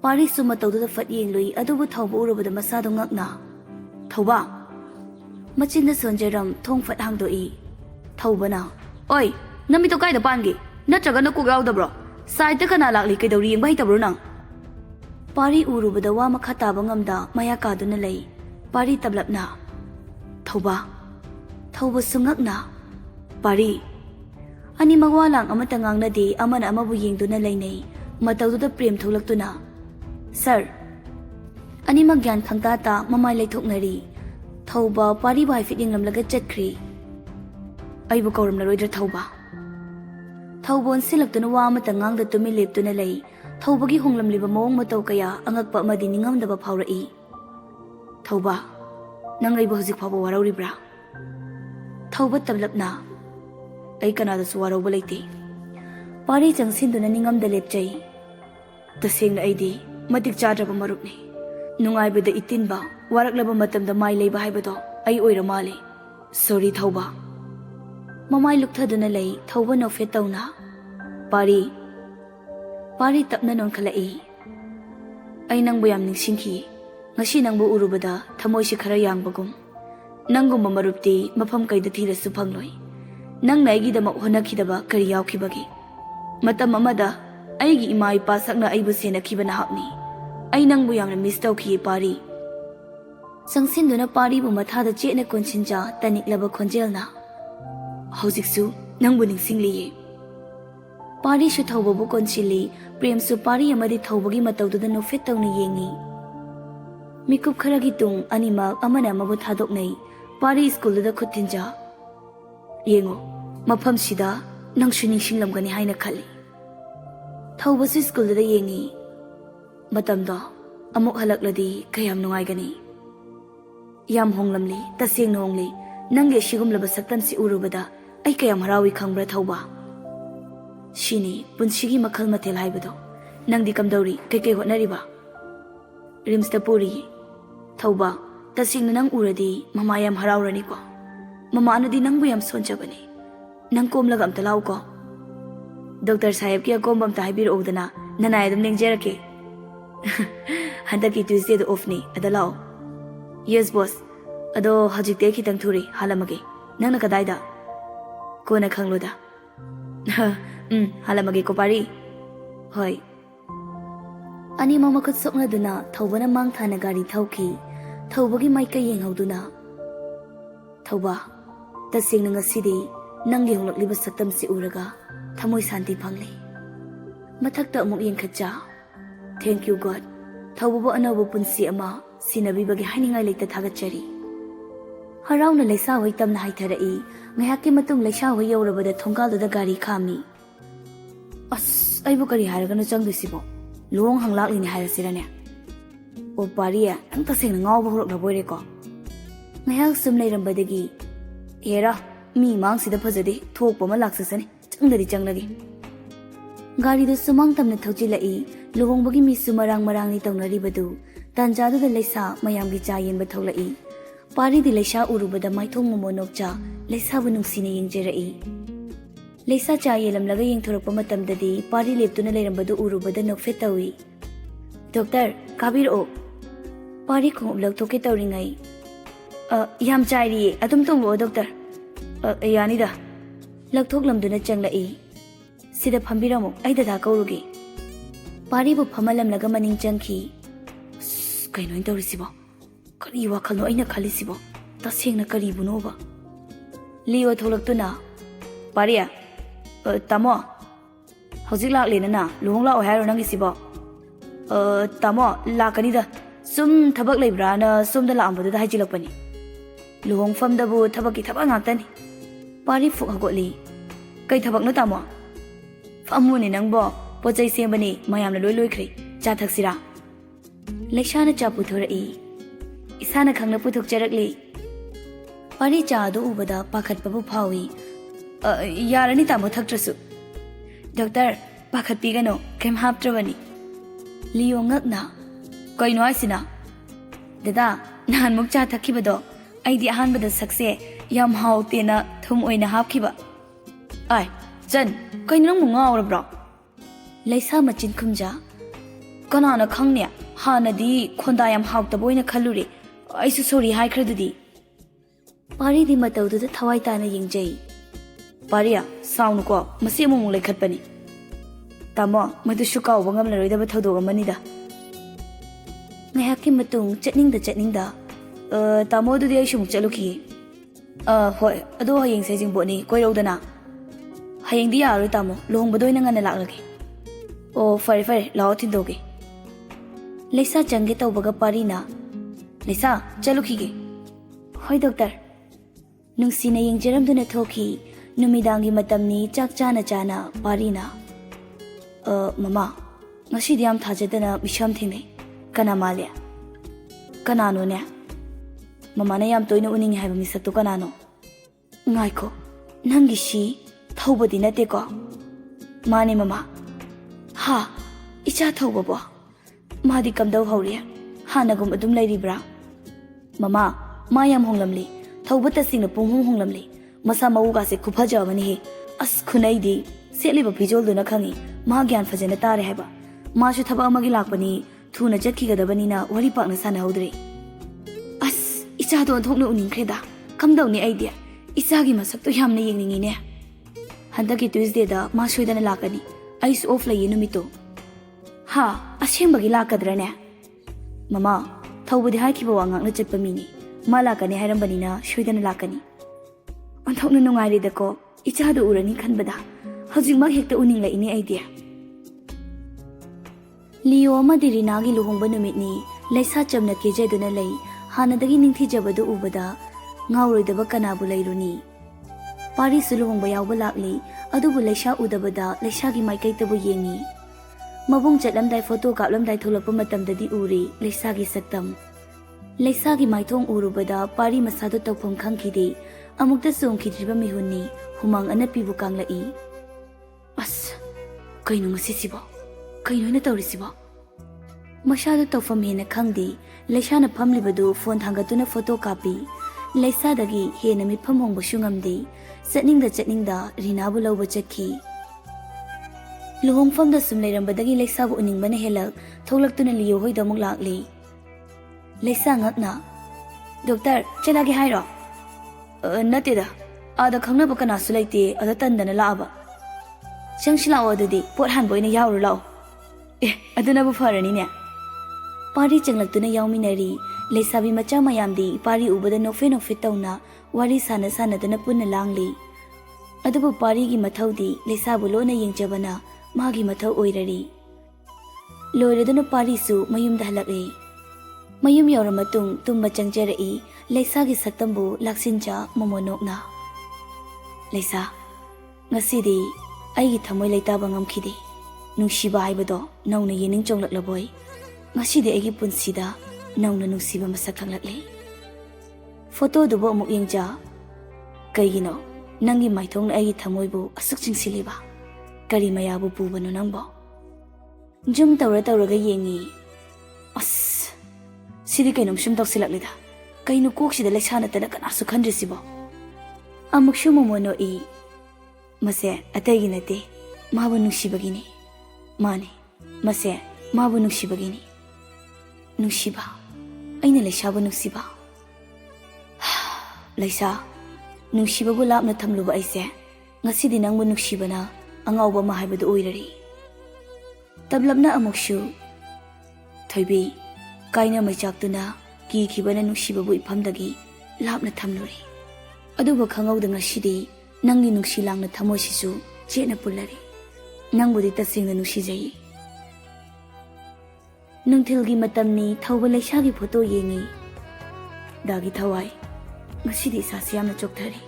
Pari suma tawduda fat yenglui adubu thawba urubada masado ngakna. Thawba machinda sonjeram thong fat hangdoi. Thawbana oi namito kaida pangi natraga nakuk yaudabro saita kana lakli kaidawri yengba hitabro nang. Pari urubada wa makha taba ngamda maya kaduna lei. Pari tablapna thawba sungakna. Pari ani magwalang amata ngangnadi amana amabu yengduna leinei matawduda prem tholaktuna. Sir ani magyan khangtata mamai leithoknari. Thawba Pari bai fit yenglamlaga chatkhri. Aibu kauramna roidra thawbon silaktuna wa amata ngangda tumi leptuna lei. Thawbagi honglamliba mawong mataw kaya angakpa amadi ningamdaba phaurai. Thawba nang aibu hojik phaba warauribra. Thawba tablapna ai kanadasu warauba leite. Pari changsinduna ningamda lepchai. Tasengna aidi matik chadraba marupni. Nungaibada itinba waraklaba matamda mai leiba haibado ai oira male. Sorry Thawba. Mamai lukthaduna lei Thawba nofe tawna. Pari tapna non khalai. Ai nangbu yam ningsingki. Ngasi nangbu urubada thamoi si khara yangbagum. Nangum marupti mafam kaida thirasu phangloi. Nang naigidama honakhidaba kari yawkhibagi. Matam amada aigi ima ipa sakna aibu senakhibana hapni. Ai nangbu yamna miss tawkhi Pari. Sangsinduna Pari bu mathada chena konchinja taniklaba khonjelna. Hojiksu nangbu ningsingliye. Pari shu Thawba bu konchili prem su Pari amadi Thawbagi matawduda nofet tawna yengi. Mikup kharagi tung animak amana amabu thadoknai. Pari schoolda khuttinja. Yengo mafam sida nangshu ningsinglamgani haina khali. Thawba su schoolda yengi. Matamda amuk halakladi kayam nungaigani. Yam honglamli taseng nongli nangge shigumlaba saktam si urubada ai kayam harawi khangbra Thawba. Shini punshigi makhal mathel haibado nangdi kamdawri keke hotnariba. Rimsta puri Thawba taseng nang uradi mama yam harawrani ko. Mama anadi nangbu yam sonjabani. Nang komlaga amta law ko. Dr. Sahib ki akombam ta haibir odana nanay adum ningjerake. Handaki Tuesday the off ni adalaw. Yes boss. Ado hajikte kitang thuri halamage. Nang nakadaida. Ko na khangloda. Halamage ko Pari. Hoy. Ani mama kut sokna duna Thawbana mang thana gari thawki. Thawbagi maika yenghauduna. Thawba taseng ngasidi nanggi honglakliba saktam si uraga thamoi santi phangli. Mathakta amuk yengkhacha. Thank you God. Thawba anawba punsi ama sinabibagi haningai leita thagachari. Harauna leisa hoi tamna haitharai. Ngayaki matung leisa hoi yaurabada thongkalda gari khamni. As aibu kari haragano changdusibo. Luong hanglakli ni hairasirane. O Pariya ang taseng ngawba hurok na boyre ko. Ngayak sum leirambadagi. Era mi mang sida phajade thokpa ma laksasane changdari changlagi. Gari do sumang tamna thauchilai. Luhongbagi mi sumarang marang ni tawnaribadu tanjadu da leisa mayamgi chayen ba tholai. Pari di leisa urubada maithong momonokcha leisa bu nungsina yengjerai. Leisa chayelam laga yengthorokpa matamdadi Pari leptuna leirambadu urubada nokfet tawi. Doctor kabiro. Pari khong lagthoke tawringai. Yam chairi adum tonglo doctor. Yanida. Lagthoklamduna changlai. Sida phambiramo aida da kaurugi. Pari bu phamalam laga maning changki. Kaino in tawrisibo. Kari wakhalno aina khalisibo. Tasengna kari bunoba. Leo tholaktuna. Pariya. Tamo. Hojik laklena na luhongla oharo nangisibo. Tamo lakanida. Sum thabak leibra na sumda laambadu da hajilakpani. Luhong famdabu thabaki thabak ngaktani. Pari fuk hagotli. Kai thabak na tamo. Famuni nangbo. Pochai sembani mayamna loi khri cha thaksira. Leishana cha puthorai. Isana khangna puthok charakli. Pari cha do ubada pakhat pabu phawi. Yarani tamo thaktrasu. Doctor pakhat pigano kem haptrawani. Leo ngakna. Kaino aisina. Dada nahan muk cha thakhibado aidi ahanbada sakse yam hautena thum oina hapkhiba. Ai chan kaino nang mungawrabra. Leisa machin khumja. Kanana khangnya hanadi khonda yam hauktaboina khaluri aisu sorry hai khradudi Pari di mataudu da thawai tana yengjai Pariya sound ko masi amung lekhatpani Tamo madu shuka wangam la roida ba thodo gamani da Ngayaki matung chatning da Tamo du di ai shum chaluki hoi ado hayeng sai jing boni koi ro dana Hayeng di yaru tamo lohong badoi na ngana laklagi O fare lao tindoge Laisa change tawbaga pari na Laisa chaluki ge Hoi doctor Nungsina yengjeramduna thoki numidangi matamni chak chana pari na mama ngasi diam thajadana misham thine kana malya kanano ne mama na yam toina uning haiba misakto kanano ngai ko nangi shi thawbadi nate ko mane mama ha icha thawba bo madi kamdau hawriya hanagum adum lairibra mama ma yam honglamli thawba tasingna punghung honglamli masa mauga se khupajawani he as khunai di seliba bijol duna khangi ma gyan fajena tare haiba ma shu thaba amagi lakpani thuna jakki gadabani na wari pakna sana haudre as icha do thokna uning khreda kamdau ni idea isa gi masak to yamna yengningi ne handaki tuesday da ma shoidana lakani ais off la yenumito ha asembagi lakadra ne mama thawbudi haikiba wangak na chatpa mini ma lakani hairambani na shoidana lakani Anthokna nungai da ko icha do urani khanbada hajing ma hekta uning la ini idea Leo amadi Rina gi luhongba numitni laisa chamna kejeduna lei hanadagi ningthi jabadu ubada ngawroidaba kanabu leiruni Pari suluhongba yawba lakli adubu laisa udabada laisa gi maikai tabu yengi Mabung chatlamdai photo kaplamdai tholakpa matamdadi uri laisa gi saktam Laisa gi maithong urubada pari masadu tawpham khangkhidi amukta songkhidriba mihunni humang anapibu kanglai as kaino masisibo kaino na tawrisibo mashadu tawpham hena khangdi laisa na phamlibadu phone thangatuna photo copy laisa dagi hena mitham hongba sungamdi chatningda Rina bu lawba chakhi luhongfam da sum leirambadagi laisa bu uningbana helak tholaktuna liyo hoida muk lakli Laisa ngakna doctor chalagi hairo Natida ada khangna ba kana sulaite ada tandana laaba changshila odadi pot hanboina yawru law aduna bu farani ne pari changlaktuna yawminari leisabi macha mayamdi pari ubada nofe tawna wari sana dana punna langli adubu pari gi mathaudi leisabu lona yengjabana magi mathau oirari loiraduna pari su mayumda halakri mayum yawra matung tumba changjarai Laisa gi saktambu laksinja momonokna Laisa ngasidi aigi thamoi leitaba ngamkhidi nungsiba haibado nauna yening chonglaklaboi ngasidi aigi punsida nauna nungsiba masak khanglakle photo dubo amuk yengja kaigino nangi maithongna aigi thamoibu asuk chingsiliba kari mayabu pubano nangbo jum tawraga yengi as sidi kainom sum tawsilaklida Kainu koksida laisana tala kanasu khandrisibo amukshu momono I mase atagi nate mabu nungsibagini mane mase mabu nungsibagini nungsiba aina laisabu nungsiba laisa nungsiba bu lapna thamluba aise ngasidi nangbu nungsibana angawba ma haibadu oirari tablabna amukshu thoibi kaina maichaktuna ki khibana nungsibabu iphamdagi lapna thamluri aduba khangawda ngasidi nangi nungsi langna thamosisu chena pullari nangbudi tasingna nungsijai nungthilgi matamni thawba laisagi photo yengi dagi thawai ngasidi sasiamna chokthari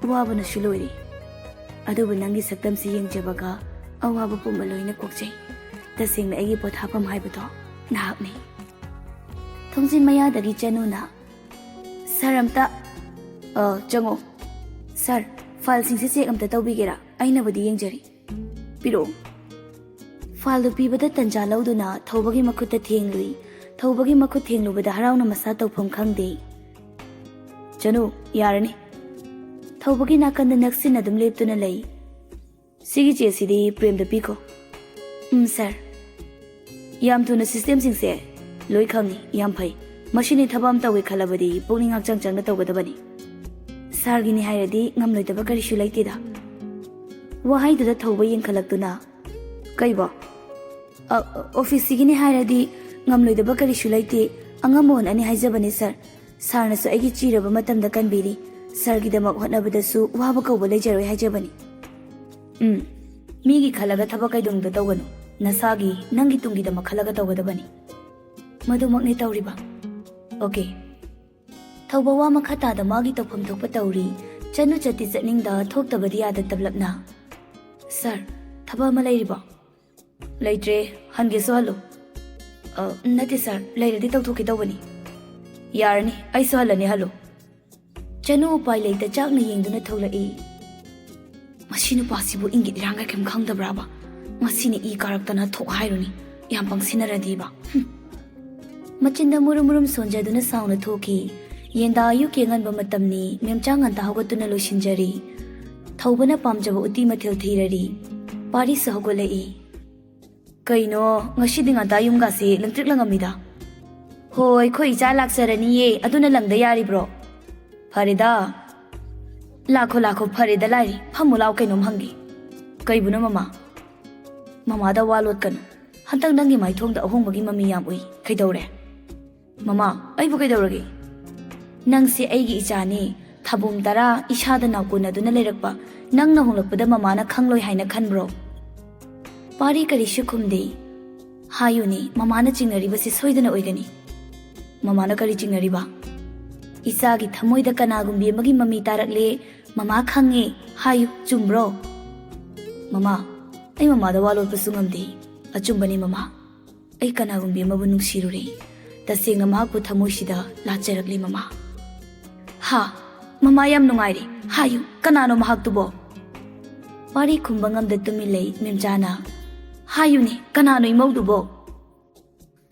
wabana sulori aduba nangi saktamsi yengjabaga awaba pumaloina kokjai tasingna agi pothapam haibado nahakni Thongsin maya dagi chanuna Saramta chango Sir file sing se check amta tawbigera aina budi yengjari piro file do pibada tanja lauduna thawbagi makutta thenglui thawbagi makut thenglubada harauna masa tawpham khangde chanu yarani thawbagi nakanda naksin adum leptuna lei sigi che sidi prem da piko sir ꯌꯥꯝ ꯊꯨꯅ ꯁꯤꯁꯇꯦꯝꯁꯤꯡꯁꯦ ꯂꯣꯏ ꯈꯪꯉꯤ, ꯌꯥꯝ ꯐꯩ. ꯃꯁꯤꯅꯤ ꯊꯕꯛ ꯑꯃ ꯇꯧꯒꯦ ꯈꯜꯂꯕꯗꯤ ꯄꯨꯛꯅꯤꯡ ꯍꯛꯆꯥꯡ ꯆꯪꯅ ꯇꯧꯒꯗꯕꯅꯤ. ꯁꯥꯔꯒꯤꯅꯤ ꯍꯥꯏꯔꯗꯤ ꯉꯝꯂꯣꯏꯗꯕ ꯀꯔꯤꯁꯨ ꯂꯩꯇꯦꯗ. ꯋꯥꯍꯩꯗꯨꯗ ꯊꯧꯕ ꯌꯦꯡꯈꯠꯂꯛꯇꯨꯅ, ꯀꯩꯕꯣ? ꯑꯣꯐꯤꯁꯁꯤꯒꯤꯅꯤ ꯍꯥꯏꯔꯗꯤ ꯉꯝꯂꯣꯏꯗꯕ ꯀꯔꯤꯁꯨ ꯂꯩꯇꯦ, ꯑꯉꯝꯕ ꯍꯣꯠꯅꯅꯤ ꯍꯥꯏꯖꯕꯅꯤ ꯁꯥꯔ. ꯁꯥꯔꯅꯁꯨ ꯑꯩꯒꯤ ꯆꯤꯔꯕ ꯃꯇꯝꯗ ꯀꯟꯕꯤꯔꯤ. ꯁꯥꯔꯒꯤꯗꯃꯛ ꯍꯣꯠꯅꯕꯗꯁꯨ ꯋꯥꯕ ꯀꯧꯕ ꯂꯩꯖꯔꯣꯏ ꯍꯥꯏꯖꯕꯅꯤ. ꯃꯤꯒꯤ ꯈꯜꯂꯒ ꯊꯕꯛ ꯀꯩꯗꯧꯅꯨꯡꯗ ꯇꯧꯒꯅꯨ. ꯅꯁꯥꯒꯤ, ꯅꯪꯒꯤ ꯇꯨꯡꯒꯤꯗꯃꯛ ꯈꯜꯂꯒ ꯇꯧꯒꯗꯕꯅꯤ. ꯃꯗꯨꯃꯛꯅꯤ ꯇꯧꯔꯤꯕ. ꯑꯣꯀꯦ. ꯊꯧꯕ ꯋꯥ ꯃꯈꯥ ꯇꯥꯗ ꯃꯥꯒꯤ ꯇꯧꯐꯝ ꯊꯣꯛꯄ ꯇꯧꯔꯤ. ꯆꯠꯅꯨ ꯆꯠꯇꯤ ꯆꯠꯅꯤꯡꯗ ꯊꯣꯛꯇꯕꯗꯤ ꯌꯥꯗ ꯇꯞꯂꯞꯅ. ꯁꯥꯔ, ꯊꯕꯛ ꯑꯃ ꯂꯩꯔꯤꯕꯣ? ꯂꯩꯇ꯭ꯔꯦ, ꯍꯟꯒꯦꯁꯨ ꯍꯜꯂꯨ. ꯅꯠꯇꯦ ꯁꯥꯔ, ꯂꯩꯔꯗꯤ ꯇꯧꯊꯣꯛꯀꯦ ꯇꯧꯕꯅꯤ. ꯌꯥꯔꯅꯤ, ꯑꯩꯁꯨ ꯍꯜꯂꯅꯤ, ꯍꯜꯂꯨ. ꯆꯅꯨ ꯎꯄꯥꯏ ꯂꯩꯇ ꯆꯥꯛꯅ ꯌꯦꯡꯗꯨꯅ ꯊꯣꯛꯂꯛꯏ. ꯃꯁꯤ ꯅꯨꯄꯥꯁꯤꯕꯨ ꯏꯪꯒꯤꯠ ꯏꯔꯥꯡꯒ ꯀꯩꯝ ꯈꯪꯗꯕ꯭ꯔꯥꯕ? ꯉꯁꯤꯅ ꯏ ꯀꯥꯔꯛꯇꯅ ꯊꯣꯛ ꯍꯥꯏꯔꯨꯅꯤ. ꯌꯥꯝ ꯄꯪꯁꯤꯟꯅꯔꯗꯤꯕ. ꯃꯆꯤꯟꯗ ꯃꯨꯔꯨꯝ ꯃꯨꯔꯨꯝ ꯁꯣꯟꯖꯗꯨꯅ ꯁꯥꯎꯅ ꯊꯣꯛꯈꯤ. ꯌꯦꯟꯗꯥ ꯑꯌꯨꯛꯀꯤ ꯑꯉꯟꯕ ꯃꯇꯝꯅꯤ. ꯃꯦꯝꯆꯥ ꯉꯟꯇꯥ ꯍꯧꯒꯠꯇꯨꯅ ꯂꯣꯏꯁꯤꯟꯖꯔꯤ. ꯊꯧꯕꯅ ꯄꯥꯝꯖꯕ ꯎꯇꯤ ꯃꯊꯦꯜ ꯊꯤꯔꯔꯤ. ꯄꯥꯔꯤꯁꯨ ꯍꯧꯒꯠꯂꯛꯏ. ꯀꯩꯅꯣ, ꯉꯁꯤꯗꯤ ꯉꯟꯇꯥ ꯌꯨꯝꯒꯥꯁꯦ ꯂꯪꯇ꯭ꯔꯤꯛ ꯂꯪꯉꯝꯃꯤꯗ. ꯍꯣꯏ, ꯑꯩꯈꯣꯏ ꯏꯆꯥ ꯂꯥꯛꯆꯔꯅꯤꯌꯦ, ꯑꯗꯨꯅ ꯂꯪꯗ ꯌꯥꯔꯤꯕ꯭ꯔꯣ? ꯐꯔꯦꯗ. ꯂꯥꯛꯈꯣ ꯂꯥꯛꯈꯣ, ꯐꯔꯦꯗ ꯂꯥꯏꯔꯤ. ꯐꯝꯃꯨ ꯂꯥꯎ, ꯀꯩꯅꯣꯝ ꯍꯪꯒꯦ. ꯀꯩꯕꯨꯅꯣ ꯃꯃꯥ? ꯃꯃꯥꯗ ꯋꯥ ꯂꯣꯠꯀꯅꯨ. ꯍꯟꯇꯛ ꯅꯪꯒꯤ ꯃꯥꯏꯊꯣꯡꯗ ꯑꯍꯣꯡꯕꯒꯤ ꯃꯃꯤ ꯌꯥꯝ ꯎꯏ. ꯀꯩꯗꯧꯔꯦ? ꯃꯃꯥ, ꯑꯩꯕꯨ ꯀꯩꯗꯧꯔꯒꯦ? ꯅꯪꯁꯦ ꯑꯩꯒꯤ ꯏꯆꯥꯅꯤ. ꯊꯥꯕꯨꯝ 10 ꯏꯁꯥꯗ ꯅꯥꯎꯀꯣꯟꯅꯗꯨꯅ ꯂꯩꯔꯛꯄ ꯅꯪꯅ ꯍꯣꯡꯂꯛꯄꯗ ꯃꯃꯥꯅ ꯈꯪꯂꯣꯏ ꯍꯥꯏꯅ ꯈꯟꯕ꯭ꯔꯣ? ꯄꯥꯔꯤ ꯀꯔꯤꯁꯨ ꯈꯨꯝꯗꯦ. ꯍꯥꯏꯌꯨꯅꯦ, ꯃꯃꯥꯅ ꯆꯤꯡꯅꯔꯤꯕꯁꯤ ꯁꯣꯏꯗꯅ ꯑꯣꯏꯒꯅꯤ. ꯃꯃꯥꯅ ꯀꯔꯤ ꯆꯤꯡꯅꯔꯤꯕ? ꯏꯆꯥꯒꯤ ꯊꯃꯣꯏꯗ ꯀꯅꯥꯒꯨꯝꯕꯤ ꯑꯃꯒꯤ ꯃꯃꯤ ꯇꯥꯔꯛꯂꯦ. ꯃꯃꯥ ꯈꯪꯉꯦ. ꯍꯥꯏꯌꯨ, ꯆꯨꯝꯕ꯭ꯔꯣ? ꯃꯃꯥ, ꯑꯩ ꯃꯃꯥꯗ ꯋꯥ ꯂꯣꯠꯄꯁꯨ ꯉꯝꯗꯦ. ꯑꯆꯨꯝꯕꯅꯤ ꯃꯃꯥ. ꯑꯩ ꯀꯅꯥꯒꯨꯝꯕꯤ ꯑꯃꯕꯨ ꯅꯨꯡꯁꯤꯔꯨꯔꯦ. ꯇꯁꯦꯡꯅ ꯃꯍꯥꯛꯄꯨ ꯊꯃꯣꯏꯁꯤꯗ ꯂꯥꯠꯆꯔꯛꯂꯤ ꯃꯃꯥ. ꯍꯥ, ꯃꯃꯥ ꯌꯥꯝ ꯅꯨꯡꯉꯥꯏꯔꯦ. ꯍꯥꯏꯌꯨ, ꯀꯅꯥꯅꯣ ꯃꯍꯥꯛꯇꯨꯕꯣ? ꯄꯥꯔꯤ ꯈꯨꯝꯕ ꯉꯝꯗ ꯇꯨꯃꯤꯟ ꯂꯩ. ꯃꯦꯝꯆꯥꯅ, ꯍꯥꯏꯌꯨꯅꯦ, ꯀꯅꯥꯅꯣ ꯏꯃꯧꯗꯨꯕꯣ?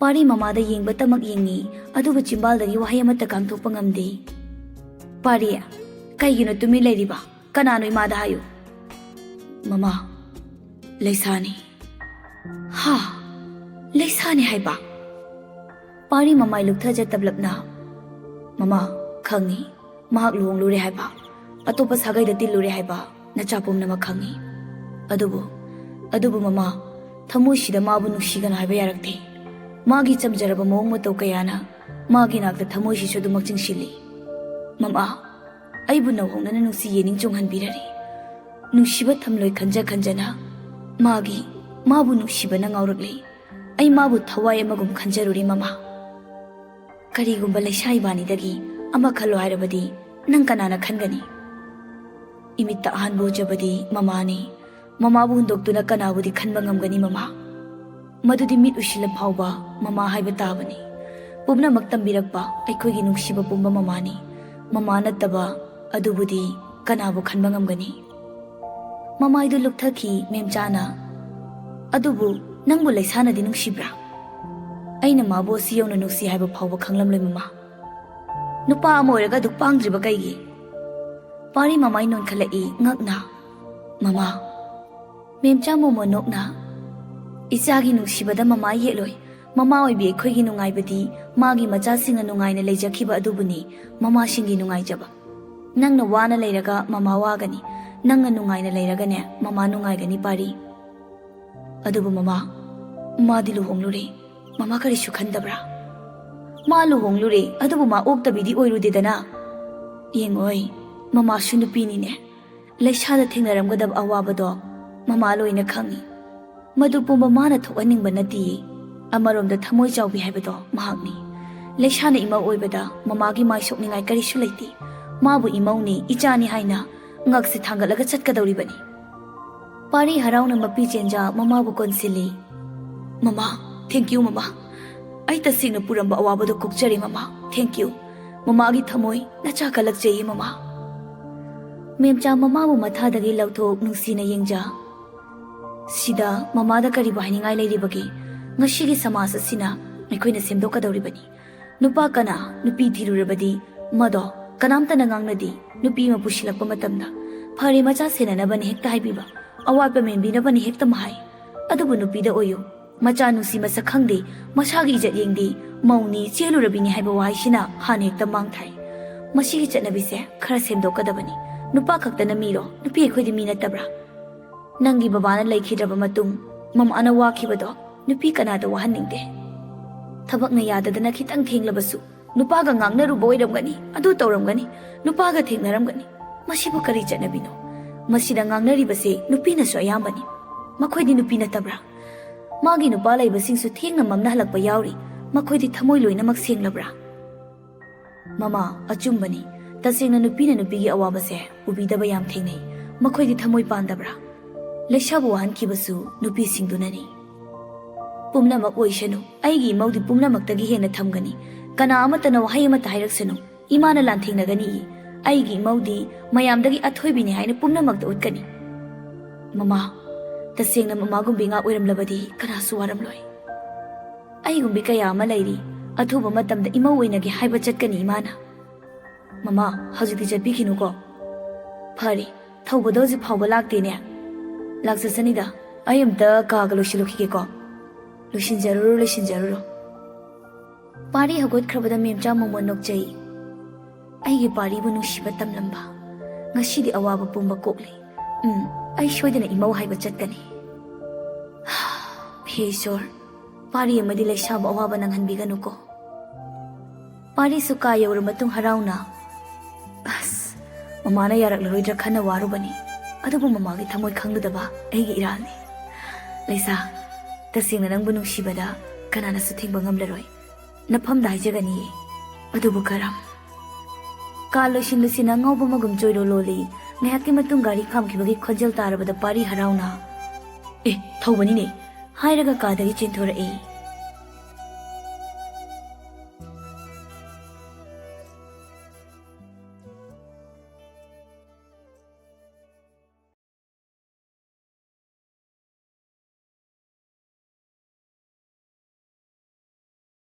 ꯄꯥꯔꯤ ꯃꯃꯥꯗ ꯌꯦꯡꯕꯇꯃꯛ ꯌꯦꯡꯉꯤ, ꯑꯗꯨꯕꯨ ꯆꯤꯝꯕꯥꯜꯗꯒꯤ ꯋꯥꯍꯩ ꯑꯃꯠꯇ ꯀꯥꯡꯊꯣꯛꯄ ꯉꯝꯗꯦ. ꯄꯥꯔꯤ, ꯀꯩꯒꯤꯅꯣ ꯇꯨꯃꯤꯟ ꯂꯩꯔꯤꯕ? ꯀꯅꯥꯅꯣ ꯏꯃꯥꯗ ꯍꯥꯏꯌꯨ. ꯃꯃꯥ, ꯂꯩꯁꯥꯅꯤ. ꯍꯥ, ꯂꯩꯁꯥꯅꯤ ꯍꯥꯏꯕ? ꯄꯥꯔꯤ ꯃꯃꯥꯏ ꯂꯨꯞꯊꯖ ꯇꯞꯂꯞꯅ. ꯃꯃꯥ, ꯈꯪꯉꯤ. ꯃꯍꯥꯛ ꯂꯨꯍꯣꯡꯂꯨꯔꯦ ꯍꯥꯏꯕ, ꯑꯇꯣꯞꯄ ꯁꯥꯒꯩꯗ ꯇꯤꯜꯂꯨꯔꯦ ꯍꯥꯏꯕ ꯅꯆꯥ ꯄꯨꯝꯅꯃꯛ ꯈꯪꯉꯤ. ꯑꯗꯨꯕꯨ ꯃꯃꯥ, ꯊꯃꯣꯏꯁꯤꯗ ꯃꯥꯕꯨ ꯅꯨꯡꯁꯤꯒꯅꯨ ꯍꯥꯏꯕ ꯌꯥꯔꯛꯇꯦ. ꯃꯥꯒꯤ ꯆꯝꯖꯔꯕ ꯃꯑꯣꯡ ꯃꯇꯧ ꯀꯌꯥꯅ ꯃꯥꯒꯤ ꯅꯥꯛꯇ ꯊꯃꯣꯏꯁꯤꯁꯨ ꯑꯗꯨꯃꯛ ꯆꯤꯡꯁꯤꯜꯂꯤ. ꯃꯃꯥ, ꯑꯩꯕꯨ ꯅꯧꯍꯧꯅꯅ ꯅꯨꯡꯁꯤ ꯌꯦꯅꯤꯡ ꯆꯣꯡꯍꯟꯕꯤꯔꯔꯤ. ꯅꯨꯡꯁꯤꯕ ꯊꯝꯂꯣꯏ ꯈꯟꯖꯅ ꯃꯥꯕꯨ ꯅꯨꯡꯁꯤꯕꯅ ꯉꯥꯎꯔꯛꯂꯤ. ꯑꯩ ꯃꯥꯕꯨ ꯊꯋꯥꯏ ꯑꯃꯒꯨꯝ ꯈꯟꯖꯔꯨꯔꯤ ꯃꯃꯥ. ꯀꯔꯤꯒꯨꯝꯕ ꯂꯩꯁꯥ ꯏꯕꯥꯅꯤꯗꯒꯤ ꯑꯃ ꯈꯜꯂꯣ ꯍꯥꯏꯔꯕꯗꯤ ꯅꯪ ꯀꯅꯥꯅ ꯈꯟꯒꯅꯤ? ꯏꯃꯤꯠꯇ ꯑꯍꯥꯟꯕ ꯎꯖꯕꯗꯤ ꯃꯃꯥꯅꯤ. ꯃꯃꯥꯕꯨ ꯍꯨꯟꯗꯣꯛꯇꯨꯅ ꯀꯅꯥꯕꯨꯗꯤ ꯈꯟꯕ ꯉꯝꯒꯅꯤ ꯃꯃꯥ? ꯃꯗꯨꯗꯤ ꯃꯤꯠ ꯎꯏꯁꯤꯜꯂ ꯐꯥꯎꯕ ꯃꯃꯥ ꯍꯥꯏꯕ ꯇꯥꯕꯅꯤ. ꯄꯨꯝꯅꯃꯛ ꯇꯝꯕꯤꯔꯛꯄ ꯑꯩꯈꯣꯏꯒꯤ ꯅꯨꯡꯁꯤꯕ ꯄꯨꯝꯕ ꯃꯃꯥꯅꯤ. ꯃꯃꯥ ꯅꯠꯇꯕ ꯑꯗꯨꯕꯨꯗꯤ ꯀꯅꯥꯕꯨ ꯈꯟꯕ ꯉꯝꯒꯅꯤ? ꯃꯃꯥꯏꯗꯨ ꯂꯨꯞꯊꯈꯤ ꯃꯦꯝꯆꯥꯅ. ꯑꯗꯨꯕꯨ ꯅꯪꯕꯨ ꯂꯩꯁꯥꯅꯗꯤ ꯅꯨꯡꯁꯤꯕ꯭ꯔꯥ? ꯑꯩꯅ ꯃꯥꯕꯨ ꯑꯁꯤ ꯌꯧꯅ ꯅꯨꯡꯁꯤ ꯍꯥꯏꯕ ꯐꯥꯎꯕ ꯈꯪꯂꯝꯂꯣꯏ ꯃꯃꯥ. ꯅꯨꯄꯥ ꯑꯃ ꯑꯣꯏꯔꯒ ꯑꯗꯨꯛ ꯄꯥꯡꯗ꯭ꯔꯤꯕ ꯀꯩꯒꯤ? ꯄꯥꯔꯤ ꯃꯃꯥꯏ ꯅꯣꯟꯈꯠꯂꯛꯏ ꯉꯛꯅ. ꯃꯃꯥ. ꯃꯦꯝꯆꯥ ꯃꯣꯃꯣ ꯅꯣꯛꯅ. ꯏꯆꯥꯒꯤ ꯅꯨꯡꯁꯤꯕꯗ ꯃꯃꯥ ꯌꯦꯠꯂꯣꯏ. ꯃꯃꯥ ꯑꯣꯏꯕꯤ ꯑꯩꯈꯣꯏꯒꯤ ꯅꯨꯡꯉꯥꯏꯕꯗꯤ ꯃꯥꯒꯤ ꯃꯆꯥꯁꯤꯡꯅ ꯅꯨꯡꯉꯥꯏꯅ ꯂꯩꯖꯈꯤꯕ ꯑꯗꯨꯕꯨꯅꯤ ꯃꯃꯥꯁꯤꯡꯒꯤ ꯅꯨꯡꯉꯥꯏꯖꯕ. ꯅꯪꯅ ꯋꯥꯅ ꯂꯩꯔꯒ ꯃꯃꯥ ꯋꯥꯒꯅꯤ. ꯅꯪꯅ ꯅꯨꯡꯉꯥꯏꯅ ꯂꯩꯔꯒꯅꯦ ꯃꯃꯥ ꯅꯨꯡꯉꯥꯏꯒꯅꯤ ꯄꯥꯔꯤ. ꯑꯗꯨꯕꯨ ꯃꯃꯥ, ꯃꯥꯗꯤ ꯂꯨꯍꯣꯡꯂꯨꯔꯦ. ꯃꯃꯥ ꯀꯔꯤꯁꯨ ꯈꯟꯗꯕ꯭ꯔꯥ? ꯃꯥ ꯂꯨꯍꯣꯡꯂꯨꯔꯦ, ꯑꯗꯨꯕꯨ ꯃꯥ ꯑꯣꯛꯇꯕꯤꯗꯤ ꯑꯣꯏꯔꯨꯗꯦꯗꯅ. ꯌꯦꯡꯉꯣꯏ, ꯃꯃꯥꯁꯨ ꯅꯨꯄꯤꯅꯤꯅꯦ. ꯂꯩꯁꯥꯗ ꯊꯦꯡꯅꯔꯝꯒꯗꯕ ꯑꯋꯥꯕꯗꯣ ꯃꯃꯥ ꯂꯣꯏꯅ ꯈꯪꯉꯤ. ꯃꯗꯨ ꯄꯨꯝꯕ ꯃꯥꯅ ꯊꯣꯛꯍꯟꯅꯤꯡꯕ ꯅꯠꯇꯤꯌꯦ. ꯑꯃꯔꯣꯝꯗ ꯊꯃꯣꯏ ꯆꯥꯎꯕꯤ ꯍꯥꯏꯕꯗꯣ ꯃꯍꯥꯛꯅꯤ. ꯂꯩꯁꯥꯅ ꯏꯃꯧ ꯑꯣꯏꯕꯗ ꯃꯃꯥꯒꯤ ꯃꯥꯏ ꯁꯣꯛꯅꯤꯡꯉꯥꯏ ꯀꯔꯤꯁꯨ ꯂꯩꯇꯦ. ꯃꯥꯕꯨ ꯏꯃꯧꯅꯤ, ꯏꯆꯥꯅꯤ ꯍꯥꯏꯅ ꯉꯛꯁꯤ ꯊꯥꯡꯒꯠꯂꯒ ꯆꯠꯀꯗꯧꯔꯤꯕꯅꯤ. ꯄꯥꯔꯤ ꯍꯔꯥꯎꯅ ꯃꯄꯤ ꯆꯦꯟꯖꯥ ꯃꯃꯥꯕꯨ ꯀꯣꯟꯁꯤꯜꯂꯤ. ꯃꯃꯥ, ꯊꯦꯡꯀ꯭ꯌꯨ ꯃꯃꯥ. ꯑꯩ ꯇꯁꯦꯡꯅ ꯄꯨꯔꯝꯕ ꯑꯋꯥꯕꯗꯣ ꯀꯣꯛꯆꯔꯤ ꯃꯃꯥ. ꯊꯦꯡꯀ꯭ꯌꯨ. ꯃꯃꯥꯒꯤ ꯊꯃꯣꯏ ꯅꯆꯥ ꯀꯜꯂꯛꯆꯩꯌꯦ ꯃꯃꯥ. ꯃꯦꯝꯆꯥ ꯃꯃꯥꯕꯨ ꯃꯊꯥꯗꯒꯤ ꯂꯧꯊꯣꯛ ꯅꯨꯡꯁꯤꯅ ꯌꯦꯡꯖ. ꯁꯤꯗ ꯃꯃꯥꯗ ꯀꯔꯤꯕꯨ ꯍꯥꯏꯅꯤꯡꯉꯥꯏ ꯂꯩꯔꯤꯕꯒꯦ? ꯉꯁꯤꯒꯤ ꯁꯃꯥꯖ ꯑꯁꯤꯅ ꯑꯩꯈꯣꯏꯅ ꯁꯦꯝꯗꯣꯛꯀꯗꯧꯔꯤꯕꯅꯤ. ꯅꯨꯄꯥ ꯀꯅꯥ ꯅꯨꯄꯤ ꯊꯤꯔꯨꯔꯕꯗꯤ ꯃꯗꯣ ꯀꯅꯥꯝꯇꯅ ꯉꯥꯡꯅꯗꯦ. ꯅꯨꯄꯤ ꯑꯃ ꯄꯨꯁꯤꯜꯂꯛꯄ ꯃꯇꯝꯗ ꯐꯔꯦ ꯃꯆꯥ ꯁꯦꯟꯅꯅꯕꯅꯤ ꯍꯦꯛꯇ ꯍꯥꯏꯕꯤꯕ, ꯑꯋꯥꯠꯄ ꯃꯦꯟꯕꯤꯅꯕꯅꯤ ꯍꯦꯛꯇ ꯃꯍꯥꯏ. ꯑꯗꯨꯕꯨ ꯅꯨꯄꯤꯗ ꯑꯣꯏꯌꯨ, Macha nusi masa khangde, masagi ijat yengde, mauni chelurabini haiba wahisina hana hekta mangthai. Masigi chatnabise khara semdokadabani. Nupa khaktana miro, nupi ekhodi mi natabra. Nangi babana laikhidraba matung, mamana wakhibado, nupi kanada wahaningde. Thabakna yadadana khitang thenglabassu, nupaga ngangnaruba oiramgani, adu tawramgani, nupaga thengnaramgani. Masibu kari chatnabino. Masida ngangnaribase nupinasu ayambani. Makhodi nupi natabra. Magi nupa laibasingsu thengna mamna halakpa yauri, makhodi thamoi loinamak senglabra. Mama achumbani. Tasengna nupina nupigi awabase ubidaba yam thengnei, makhodi thamoi pandabra. Leishabu wahankibasu nupi singdunani. Pumnamak oishanu, aigi maudi pumnamaktagi hena thamgani. Kana amatana wahai amata hairaksanu, imana lanthengnagani. Aigi maudi mayamdagi athoibini haina pumnamakta utkani. Mama, tasengna mamagumbi nga oiramlabadi kanasu waramloi. Aigumbi kaya ama lairi, athuba matamda ima oinagi haiba chatkani imana. Mama, hajikti chatbikinuko. Phari, thawbado hojik phawba laktene. Laksasanida, ai amta kaaga loisilokigeko. Loisinjaruro. Pari hagotkrabada memcha momon nokjai. Aigi paribu nungsiba tamlamba. Ngasidi awaba pumba kokli. Ai soidana imau haiba chatkani. He Ishwar, pari amadi laisaba awaba nanghanbiganuko. Pari suka yaura matung harauna. Mamana yaraklaroi khana warubani. Adubu mamagi thamoi khangdaba aigi iralni. Laisa, tasengna nangbu nungsibada kanana su thengba ngamlaroi. Nafamda haijagani. Adubu karam. Kaloishin lusina ngauba magum joiro loli. Ngayaki matung gari khamkibagi khonjal tarabada pari harauna. Thawbani ne. Hairaga kadagi chenthora